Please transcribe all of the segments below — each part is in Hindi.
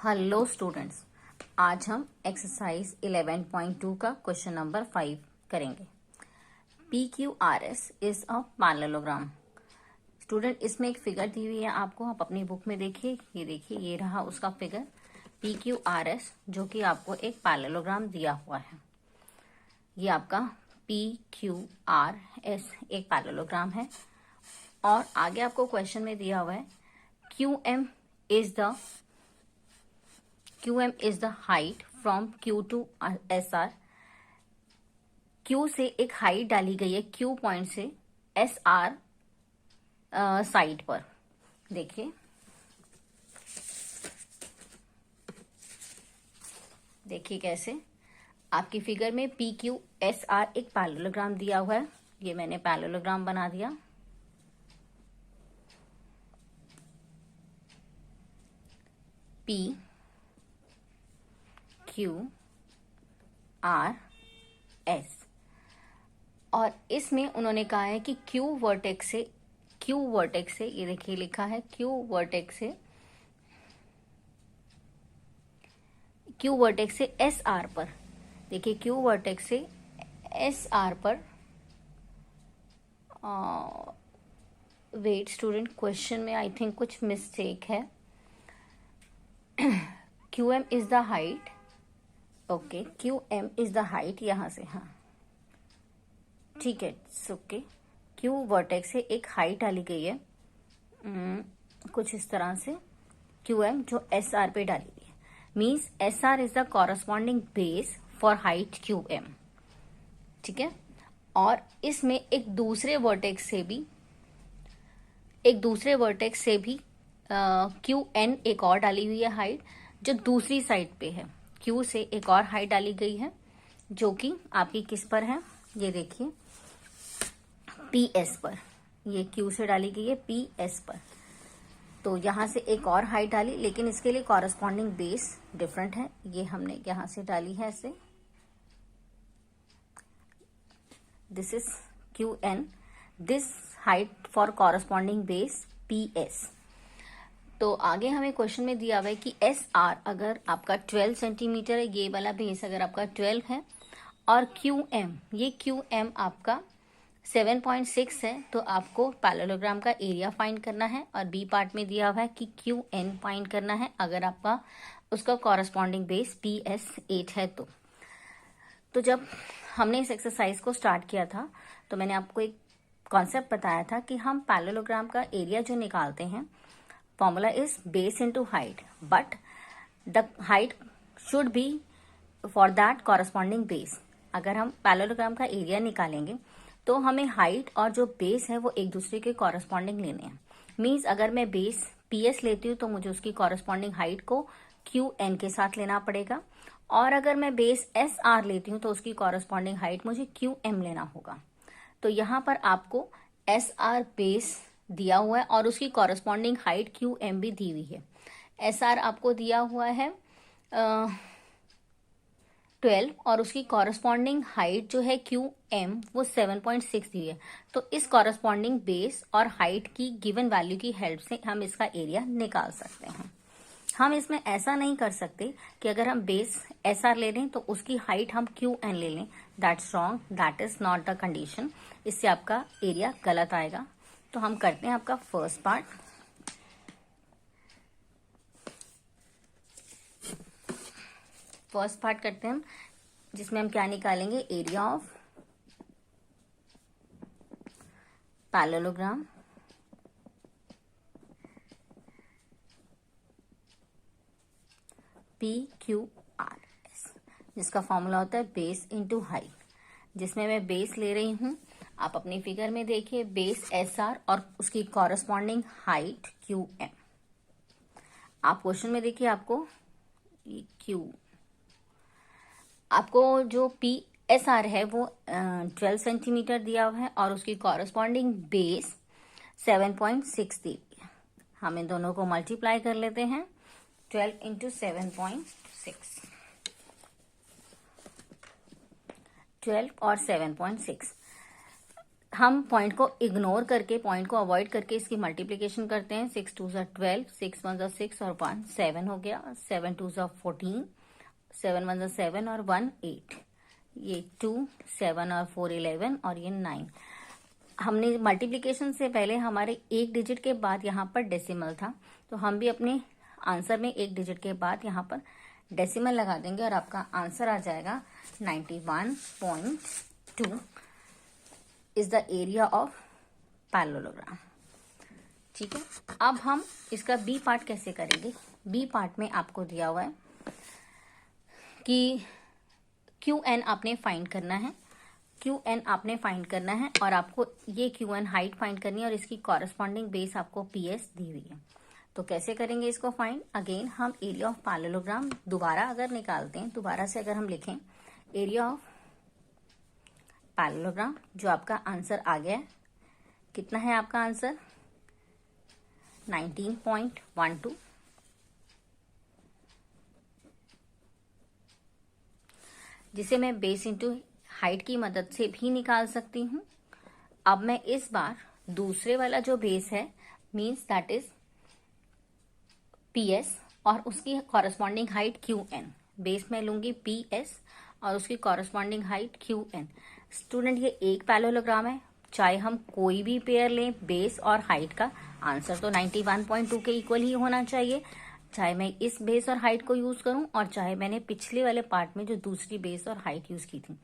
हेलो स्टूडेंट्स, आज हम एक्सरसाइज 11.2 का क्वेश्चन नंबर 5 करेंगे। PQRS is a parallelogram. Student, इसमें एक फिगर दी हुई है आपको, आप अपनी बुक में देखिए। ये देखिए, ये रहा उसका फिगर PQRS, जो कि आपको एक पैरेललोग्राम दिया हुआ है। ये आपका PQRS एक पैरेललोग्राम है और आगे आपको क्वेश्चन में दिया हुआ है QM is the height from Q to SR। Q से एक हाइट डाली गई है Q पॉइंट से SR साइड पर। देखिए कैसे आपकी फिगर में PQSR एक पैरेललोग्राम दिया हुआ है। ये मैंने पैरेललोग्राम बना दिया। PQRS, और इसमें उन्होंने कहा है कि Q वर्टेक्स से ये देखिए लिखा है Q वर्टेक्स से SR पर। देखिए Q वर्टेक्स से SR पर। वेट स्टूडेंट, क्वेश्चन में आई थिंक कुछ मिस्टेक है। QM is the height. Okay, QM is the height यहां से। हाँ ठीक है, ओके। Q वर्टेक्स से एक हाइट डाली गई है कुछ इस तरह से, QM जो SR पे डाली गई है। Means SR is the corresponding base for height QM। ठीक है, और इसमें एक दूसरे वर्टेक्स से भी QN एक और डाली हुई है हाइट, जो दूसरी साइड पे है। Q से एक और हाइट डाली गई है जो कि आपकी किस पर है, ये देखिए PS पर। ये Q से डाली गई है PS पर। तो यहां से एक और हाइट डाली, लेकिन इसके लिए कॉरस्पॉन्डिंग बेस डिफरेंट है। ये हमने यहां से डाली है ऐसे। This is QN, this height for corresponding base PS। तो आगे हमें क्वेश्चन में दिया हुआ है कि SR अगर आपका 12 सेंटीमीटर है, ये वाला बेस अगर आपका 12 है, और ये QM आपका 7.6 है, तो आपको पैरेललोग्राम का एरिया फाइंड करना है। और बी पार्ट में दिया हुआ है कि QN फाइंड करना है अगर आपका उसका कॉरस्पॉन्डिंग बेस PS 8 है। तो जब हमने इस एक्सरसाइज को स्टार्ट किया था तो मैंने आपको एक कॉन्सेप्ट बताया था कि हम पैरेललोग्राम का एरिया जो निकालते हैं, formula is base into height, but the height should be for that corresponding base. अगर हम पैरेललोग्राम का एरिया निकालेंगे तो हमें हाइट और जो बेस है वो एक दूसरे के कॉरस्पॉन्डिंग लेने हैं। मीन्स अगर मैं बेस PS लेती हूँ तो मुझे उसकी कॉरस्पॉन्डिंग हाइट को QN के साथ लेना पड़ेगा, और अगर मैं बेस SR लेती हूँ तो उसकी कॉरस्पॉन्डिंग हाइट मुझे QM लेना होगा। तो यहाँ पर आपको SR बेस दिया हुआ है और उसकी कॉरस्पॉन्डिंग हाइट QM भी दी हुई है। SR आपको दिया हुआ है 12 और उसकी कॉरस्पॉन्डिंग हाइट जो है QM वो 7.6 दी है। तो इस कॉरस्पॉन्डिंग बेस और हाइट की गिवन वैल्यू की हेल्प से हम इसका एरिया निकाल सकते हैं। हम इसमें ऐसा नहीं कर सकते कि अगर हम बेस SR ले लें तो उसकी हाइट हम QN ले लें। That's wrong, that is not the condition. इससे आपका एरिया गलत आएगा। तो हम करते हैं आपका फर्स्ट पार्ट। करते हैं हम, जिसमें हम क्या निकालेंगे, एरिया ऑफ पैरेललोग्राम PQRS, जिसका फॉर्मूला होता है बेस इनटू हाइट, जिसमें मैं बेस ले रही हूं। आप अपनी फिगर में देखिए, बेस SR और उसकी कॉरस्पॉन्डिंग हाइट QM। आप क्वेश्चन में देखिए, आपको जो PSR है वो 12 सेंटीमीटर दिया हुआ है और उसकी कॉरस्पॉन्डिंग बेस 7.6 दी हुई है। हम इन दोनों को मल्टीप्लाई कर लेते हैं। 12 इंटू 7.6, 12 और 7.6, हम पॉइंट को इग्नोर करके, पॉइंट को अवॉइड करके इसकी मल्टीप्लीकेशन करते हैं। 6 2 ज़ा 12, 6 1 ज़ा 6 और 1 7 हो गया। 7 2 ज़ा 14, 7 1 ज़ा 7 और 1 8, ये 2 7 और 4 11 और ये 9। हमने मल्टीप्लीकेशन से पहले हमारे एक डिजिट के बाद यहाँ पर डेसिमल था, तो हम भी अपने आंसर में एक डिजिट के बाद यहाँ पर डेसिमल लगा देंगे और आपका आंसर आ जाएगा 91.2 is the area of parallelogram. ठीक है, अब हम इसका बी पार्ट कैसे करेंगे। बी पार्ट में आपको दिया हुआ है कि QN आपने फाइंड करना है, QN आपने फाइंड करना है और आपको ये QN हाइट फाइंड करनी है और इसकी कॉरेस्पॉन्डिंग बेस आपको PS दी हुई है। तो कैसे करेंगे इसको फाइंड। अगेन हम एरिया ऑफ पैरेललोग्राम दोबारा अगर निकालते हैं, दोबारा से अगर हम लिखें एरिया ऑफ पैरेललोग्राम, जो आपका आंसर आ गया है, कितना है आपका आंसर 19.12, जिसे मैं बेस इंटू हाइट की मदद से भी निकाल सकती हूं। अब मैं इस बार दूसरे वाला जो बेस है मींस दैट इज PS और उसकी कॉरेस्पॉन्डिंग हाइट QN, बेस में लूंगी PS और उसकी कॉरेस्पॉन्डिंग हाइट QN। स्टूडेंट ये एक पैरेललोग्राम है, चाहे हम कोई भी पेयर लें बेस और हाइट का, आंसर तो 91.2 के इक्वल ही होना चाहिए, चाहे मैं इस बेस और हाइट को यूज करूं और चाहे मैंने पिछले वाले पार्ट में जो दूसरी बेस और हाइट यूज की थी।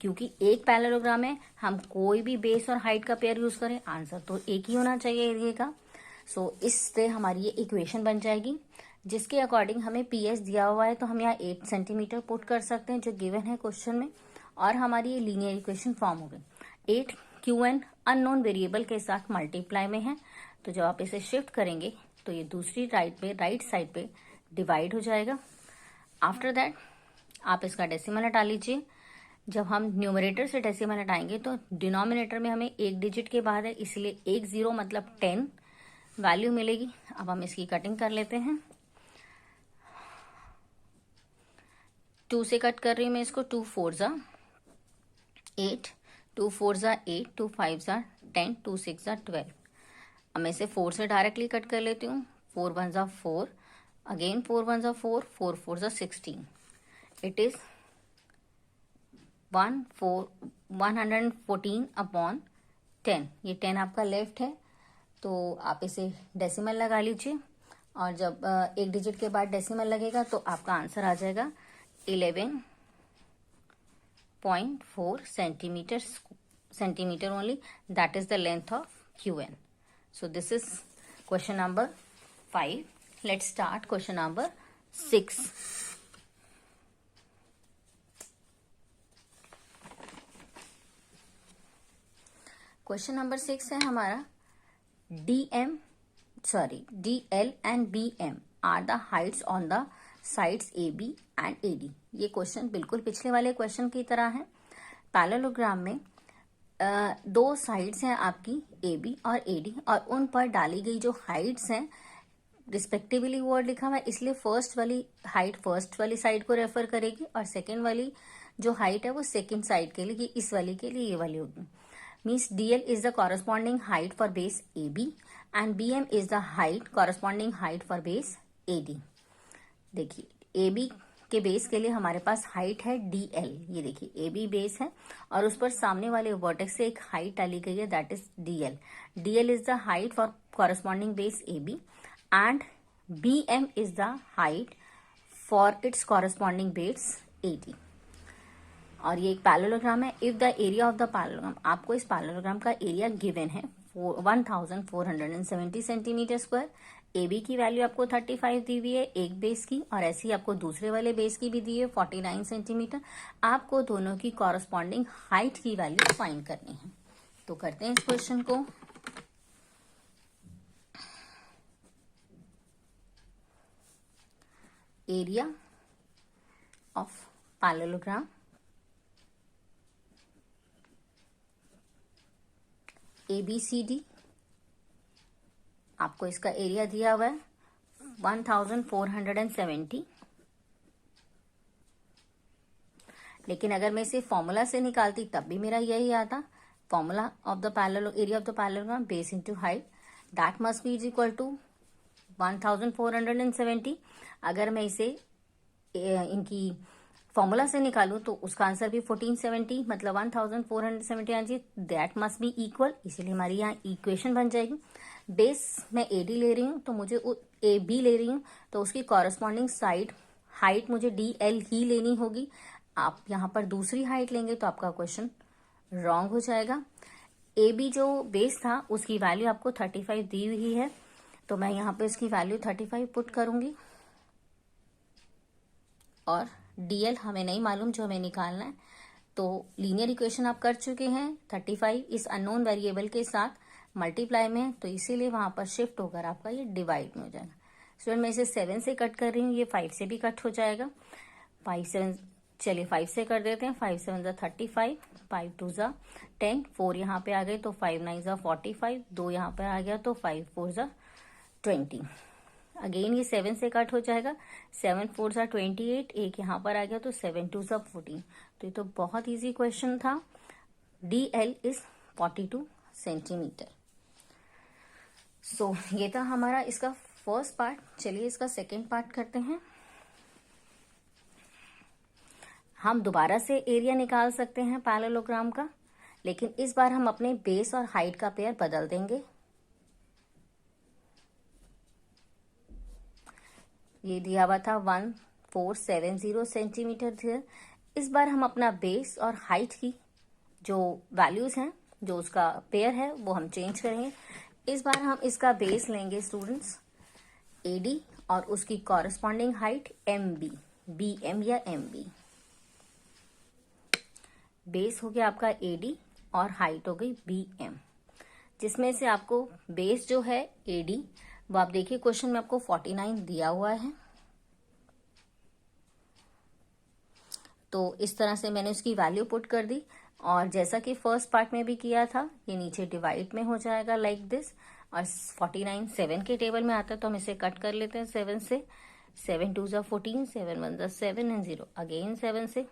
क्योंकि एक पैरेललोग्राम है, हम कोई भी बेस और हाइट का पेयर यूज करें, आंसर तो एक ही होना चाहिए एरिया का। सो इससे हमारी ये इक्वेशन बन जाएगी, जिसके अकॉर्डिंग हमें PS दिया हुआ है, तो हम यहाँ 8 सेंटीमीटर पुट कर सकते हैं जो गिवन है क्वेश्चन में, और हमारी ये लीनियर इक्वेशन फॉर्म हो गई। 8 QN अननोन वेरिएबल के साथ मल्टीप्लाई में है, तो जब आप इसे शिफ्ट करेंगे तो ये दूसरी राइट साइड पे डिवाइड हो जाएगा। आफ्टर दैट आप इसका डेसिमल हटा लीजिए। जब हम न्यूमरेटर से डेसिमल हटाएंगे तो डिनोमिनेटर में हमें एक डिजिट के बाद है, इसलिए 1 0 मतलब 10 वैल्यू मिलेगी। अब हम इसकी कटिंग कर लेते हैं। 2 से कट कर रही हूँ मैं इसको। 2 4 ज़ा 8, 2 4 ज़ा 8, 2 5 ज़ा 10, 2 6 ज़ा 12। अब मैं इसे 4 से डायरेक्टली कट कर लेती हूँ। 4 1 ज़ा 4, अगेन 4 1 ज़ा 4, 4 4 ज़ा 16। It is 114 upon 10। ये 10 आपका लेफ्ट है, तो आप इसे डेसिमल लगा लीजिए और जब एक डिजिट के बाद डेसिमल लगेगा तो आपका आंसर आ जाएगा 11.4 centimetre only. That is the length of QN। So this is question number 5। Let's start question number 6। Question number 6 है हमारा, DL and BM are the heights on the sides AB and AD। ये क्वेश्चन बिल्कुल पिछले वाले क्वेश्चन की तरह है। पैरेललोग्राम में दो साइड्स हैं आपकी AB और AD, और उन पर डाली गई जो हाइट्स हैं रिस्पेक्टिवली वर्ड लिखा हुआ है, इसलिए फर्स्ट वाली हाइट फर्स्ट वाली साइड को रेफर करेगी और सेकेंड वाली जो हाइट है वो सेकेंड साइड के लिए, इस वाली के लिए ये वाली होगी। Means DL is the corresponding height for base AB and BM is the corresponding height for base AD। देखिए AB के बेस के लिए हमारे पास हाइट है DL। ये देखिए AB बेस है और उस पर सामने वाले वर्टेक्स से एक हाइट डाली गई है, that is DL। DL is the height for corresponding base AB and BM is the height for its corresponding base AD। और ये एक पैरेललोग्राम है। If the area of the parallelogram, आपको इस पैरेललोग्राम का एरिया गिवन है 1470 सेंटीमीटर स्क्वायर। AB की वैल्यू आपको 35 दी हुई है एक बेस की, और ऐसे ही आपको दूसरे वाले बेस की भी दी है 49 सेंटीमीटर। आपको दोनों की कॉरेस्पॉन्डिंग हाइट की वैल्यू फाइंड करनी है। तो करते हैं इस क्वेश्चन को। एरिया ऑफ पैरेललोग्राम ABCD, आपको इसका एरिया दिया हुआ है 1470। लेकिन अगर मैं इसे फॉर्मूला से निकालती तब भी मेरा यही आता, formula of the area of the parallelogram, base into height, that must be is equal to 1470. अगर मैं इसे इनकी फॉर्मूला से निकालूं तो उसका आंसर भी 1470 मतलब 1470 answer, that must be equal, इसीलिए हमारी यहाँ इक्वेशन बन जाएगी। बेस मैं AD ले रही हूँ तो मुझे AB ले रही हूँ तो उसकी कॉरस्पॉन्डिंग साइड हाइट मुझे DL ही लेनी होगी। आप यहाँ पर दूसरी हाइट लेंगे तो आपका क्वेश्चन रॉन्ग हो जाएगा। AB जो बेस था उसकी वैल्यू आपको 35 दी हुई है, तो मैं यहाँ पे इसकी वैल्यू 35 पुट करूंगी और DL हमें नहीं मालूम जो हमें निकालना है, तो लीनियर इक्वेशन आप कर चुके हैं। 35 इस अननोन वेरिएबल के साथ मल्टीप्लाई में है, तो इसीलिए वहां पर शिफ्ट होकर आपका ये डिवाइड में हो जाएगा। स्टूडेंट मैं इसे 7 से कट कर रही हूँ, ये 5 से भी कट हो जाएगा। 5 से कर देते हैं। 5 7 जा 35, 5 2 जा 10, 4 यहाँ पे आ गए तो 5 9 जा 45, 2 यहाँ पे आ गया तो 5 4 जा 20। अगेन ये 7 से कट हो जाएगा। 7 4 जा 28, एक यहाँ पर आ गया तो 7 2 जा 14। तो ये तो बहुत इजी क्वेश्चन था। DL is 42 centimetre. सो ये था हमारा इसका फर्स्ट पार्ट। चलिए इसका सेकेंड पार्ट करते हैं। हम दोबारा से एरिया निकाल सकते हैं पैरेललोग्राम का, लेकिन इस बार हम अपने बेस और हाइट का पेयर बदल देंगे। ये दिया हुआ था 1470 सेंटीमीटर थे। इस बार हम अपना बेस और हाइट की जो वैल्यूज हैं, जो उसका पेयर है, वो हम चेंज करेंगे। इस बार हम इसका बेस लेंगे स्टूडेंट्स AD और उसकी कॉरस्पॉन्डिंग हाइट MB, BM या MB। बेस हो गया आपका AD और हाइट हो गई BM, जिसमें से आपको बेस जो है AD वो आप देखिए क्वेश्चन में आपको 49 दिया हुआ है। तो इस तरह से मैंने उसकी वैल्यू पुट कर दी और जैसा कि फर्स्ट पार्ट में भी किया था, ये नीचे डिवाइड में हो जाएगा लाइक दिस। और 49 7 के टेबल में आता है तो हम इसे कट कर लेते हैं 7 से। 7 2 जा 14, 7 1 जा 7 एंड 0, अगेन 7 से।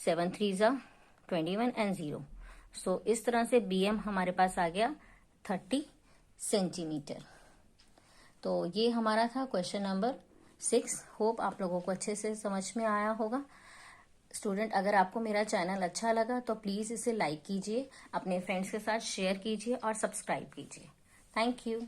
7 3 जा 21 एंड 0। सो इस तरह से BM हमारे पास आ गया 30 सेंटीमीटर। तो ये हमारा था क्वेश्चन नंबर 6। होप आप लोगों को अच्छे से समझ में आया होगा। स्टूडेंट अगर आपको मेरा चैनल अच्छा लगा तो प्लीज़ इसे लाइक कीजिए, अपने फ्रेंड्स के साथ शेयर कीजिए और सब्सक्राइब कीजिए। Thank you.